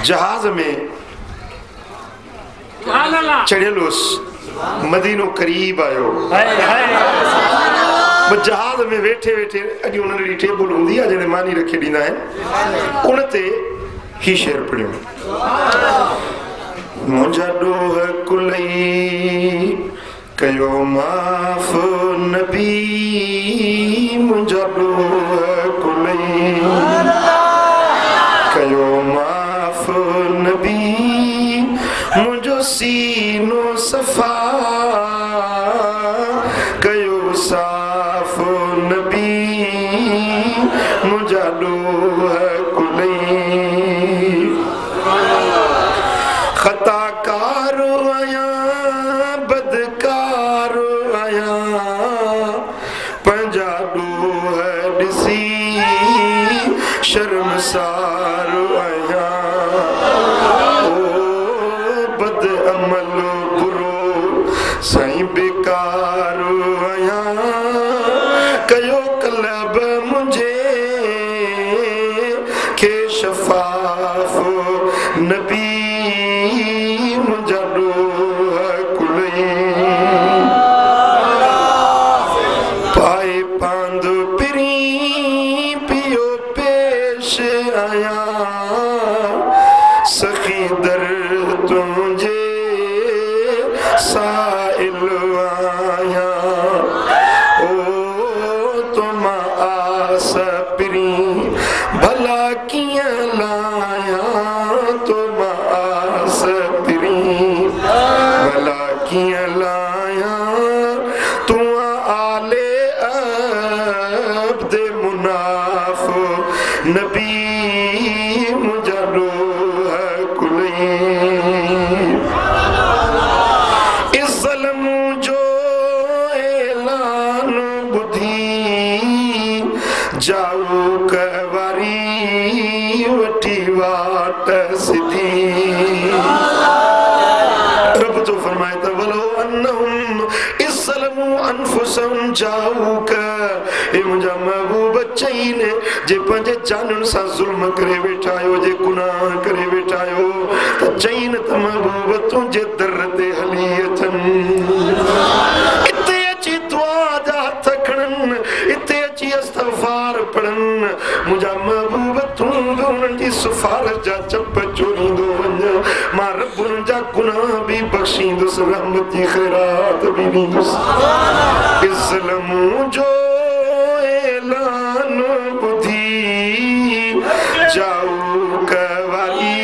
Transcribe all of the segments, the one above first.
जहाज में चढ़ियलुस मदीनो करीब आयो जहाज में वेठे वेठे अॼु उन्हनि टेबल हूंदी आहे जॾहिं मानी रखी ॾींदा आहिनि उन ते ही शेर पढ़ियो मुंहिंजा ॾोह कुलई कयो माफ़ नबी मुंहिंजा ॾोह कुलई कयो माफ़ नबी मुंहिंजो सीनो सफ़ा कयो साफ़ नबी मुंहिंजा ॾोह कुलई ख़ताकार आहियां बदकार आहियां पंहिंजा ॾोह ॾिसी शर्मसार आहियां ओ बद अमल बुरो साईं बेकार आहियां कयो कलब मुंहिंजे खे शफ़ाफ़ नबी मुंहिंजा ॾोह कुलई पाए पांद पिरी पियो पेश आहियां सखी दर तुंहिंजे साइल आहियां ओ तुम आस पिरी भला कीअं लायां तुम आस पिरी भला कीअं लायां तूं आले अब्द मुनाफ नबी मुंहिंजा ॾोह कुलई इज़्लम जो ऐलान ॿुधी जाऊ कवारी वठी वाट सिधी रब तो फरमाए त वलो अन्नहुम इस्लमु अनफुसहुम जाऊक ए मुंहिंजा महबूब चईन जे पंहिंजे जाननि सां ज़ुल्म करे वेठा आहियो जे गुनाह करे वेठा आहियो त चईन त महबूब तुंहिंजे दर ते हली अचनि इते अची दुआ जा हथ खणनि इते अची इस्तग़फ़ार पढ़नि मुंहिंजा महबूब तूं बि उन्हनि जी सिफारिश जा चप चोरींदो वञ मां रब उन्हनि जा गुनाह बि बख़्शींदुसि रहमत जी ख़ैरात बि ॾींदुसि इस्लम जो ऐलान ॿुधी जाऊ कवारी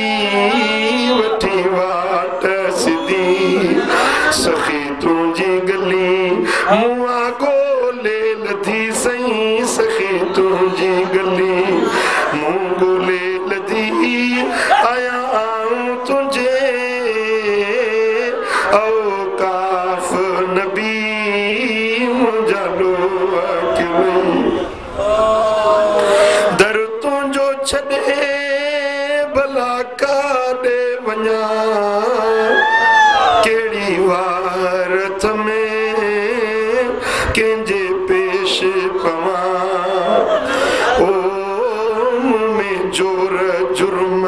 वठी वाट सिधी सखी तुंहिंजी गली मूं ॻोल्हे लधी सईं सखी तुंहिंजी गली मूं ॻोल्हे लधी आया आऊं तुंहिंजे औकाफ़ नबी मुंहिंजा ॾोह कुलई दर तुंहिंजो छॾे भला काॾे वञा कहिड़ी वारथ में कंहिंजे पेश पवां ओ मूं में जोर जुर्म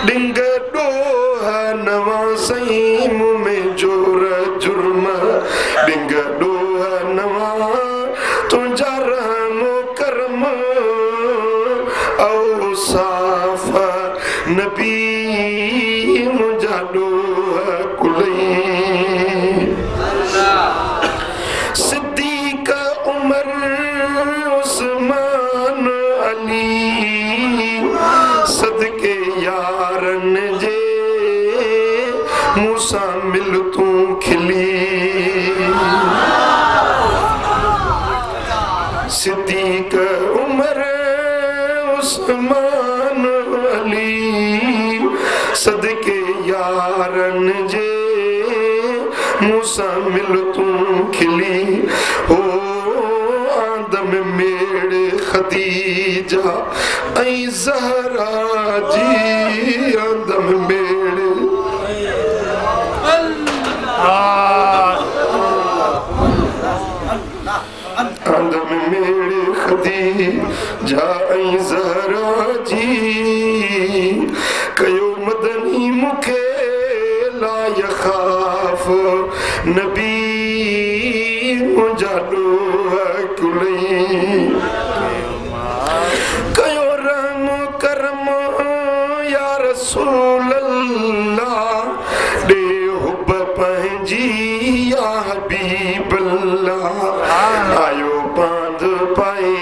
ॾिंग ॾोह नवां सईं मूं में जोर जुर्म ॾिंग ॾोह नवां तुंहिंजा रहम करम औसाफ़ नबी मुंहिंजा ॾोह कुलई सिद्दीक़ उमर उस्मान अली सदके यारनि जे मूंसां मिल तूं खिली सिद्दीक़ उमर उस्मान अली सदके यारनि जे मूंसां मिल तूं खिली ओ आदम मेड़ ख़दीजा ऐं ज़हरा जी आदम मेड़ आदम मेड़ ख़दीजा ऐं ज़हरा जी कयो या रसूल अल्लाह दे हुब पंहिंजी या हबीब अल्लाह आयो बांध पाए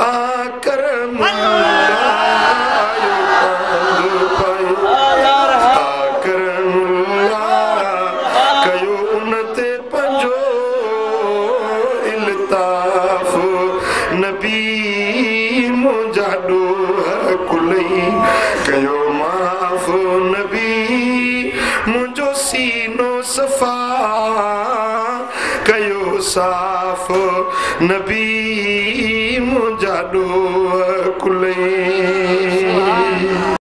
आकरम आयो बांध पाए आकरम कयो उनते पंजो इल्ताफ नबी मुंहिंजा ॾोह कुलई कयो माफ़ नबी मुंहिंजो सीनो सफ़ा कयो साफ़ नबी मुंहिंजा ॾोह